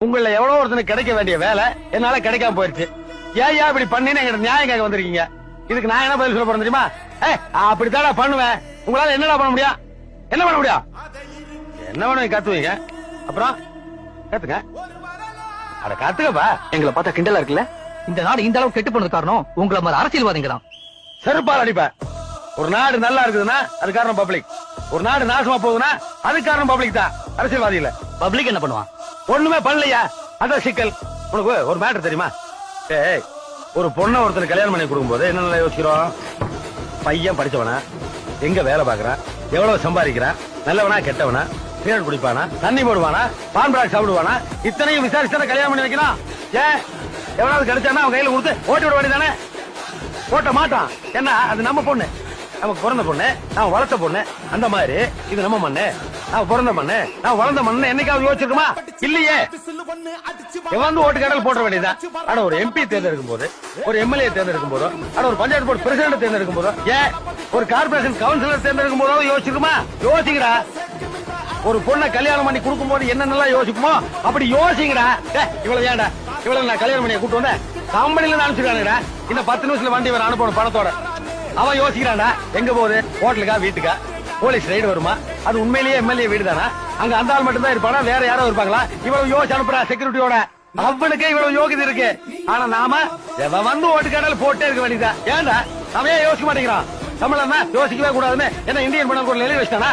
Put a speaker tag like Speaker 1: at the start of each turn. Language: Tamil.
Speaker 1: உங்கள எவ்வளவு ஒருத்தனுக்கு கிடைக்க வேண்டிய வேலை என்னால கிடைக்காம போயிருச்சு. ஏன் இப்படி பண்ணின்னு எங்கிட்ட நியாயம் கேட்க வந்திருக்கீங்க. இதுக்கு நான் என்ன பதில் சொல்ல போறேன் தெரியுமா? அப்படித்தாடா பண்ணுவேன். உங்களால என்னடா பண்ண முடியும்? என்ன பண்ண முடியும்? என்ன வேணும் கத்துவீங்க, அப்புறம் கத்துங்க. அட கத்துக்கப்பா.
Speaker 2: எங்களை பார்த்தா கிண்டலா இருக்குல்ல? இந்த நாடு இந்த அளவுக்கு கெட்டு போனது காரணம் உங்களை மாதிரி அரசியல்வாதிங்க தான்.
Speaker 1: செருப்பால் அடிப்ப. ஒரு நாடு நல்லா இருக்குதுன்னா அது காரணம் பப்ளிக். ஒரு நாடு நாசமா போகுதுன்னா அது காரணம் பப்ளிக் தான், அரசியல்வாதி இல்ல.
Speaker 2: பப்ளிக் என்ன பண்ணுவான்?
Speaker 1: ஒண்ணுமே பண்ணலையா, அதான் சிக்கல். உனக்கு ஒரு மேட்டர் தெரியுமா? ஒரு பொண்ணை ஒருத்தர் கல்யாணம் பண்ணி கொடுக்கும் போது என்ன யோசிக்கிறோம்? பையன் படிச்சவனா, எங்க வேலை பாக்குறான், எவ்வளவு சம்பாதிக்கிறான், நல்லவனா கெட்டவனா, சிகரெட் குடிப்பானா, தண்ணி போடுவானா, பான் பிராக் சாப்பிடுவானா, இத்தனையும் விசாரிச்சு கல்யாணம் பண்ணி வைக்கணும். ஏன் எவனாவது கிடைச்சானா அவன் கையில கொடுத்து ஓட்டி விட வேண்டியதானே? ஓட்ட மாட்டான். என்ன, அது நம்ம பொண்ணு, நமக்கு பிறந்த பொண்ணு, நான் வளர்த்த பொண்ணு. அந்த மாதிரி இது நம்ம மண்ணு, நான் பிறந்த மண்ணு, நான் வளர்ந்த மண்ணு என்னைக்காவது யோசிச்சிருக்குமா? இல்லையே. எவன் ஓட்டு கடல் போட வேண்டியதான். ஆனா ஒரு எம்பி தேர்ந்தெடுக்கும் போது, ஒரு எம்எல்ஏ தேர்ந்தெடுக்கும் போதோ, ஆனா ஒரு பஞ்சாயத்து போர்டு பிரசிடண்ட் தேர்ந்தெடுக்கும் போதோ, ஏன் ஒரு கார்பரேஷன் கவுன்சிலர் தேர்ந்தெடுக்கும் போதோ யோசிச்சிருக்குமா? யோசிக்கிறா. ஒரு பொண்ணை கல்யாணம் பண்ணி கொடுக்கும் போது என்னென்னலாம் யோசிக்குமோ அப்படி யோசிங்கடா. இவ்வளவு ஏன்டா இவ்வளவு நான் கல்யாணம் பண்ணி கூட்டு வந்தேன், கம்பெனில அனுப்பிச்சிருக்கானுடா. இந்த 10 நிமிஷத்துல வண்டி வர அனுப்பணும் பணத்தோட. அவன் யோசிக்கிறான்டா, எங்க போகுது, ஹோட்டலுக்கா வீட்டுக்கா, போலீஸ் ரைடு வருமா, அது உண்மையிலேயே எம்எல்ஏ வீடு தானா, அங்க அந்த ஆள் மட்டும் தான் இருப்பானா, வேற யாரோ இருப்பாங்களா? இவ்வளவு யோசிச்சு அனுப்புறா செக்யூரிட்டியோட. அவனுக்கே இவ்வளவு யோகிதை இருக்கு. ஆனா நாம வந்து ஓட்டுக்காடல் போட்டே இருக்க வேண்டியதா. ஏன்டா அவன் யோசிக்க மாட்டேங்கிறான்? தமிழன் யோசிக்கவே கூடாதுன்னு என்ன இந்தியன் பணம் ஒரு நிலை வச்சிட்டானா?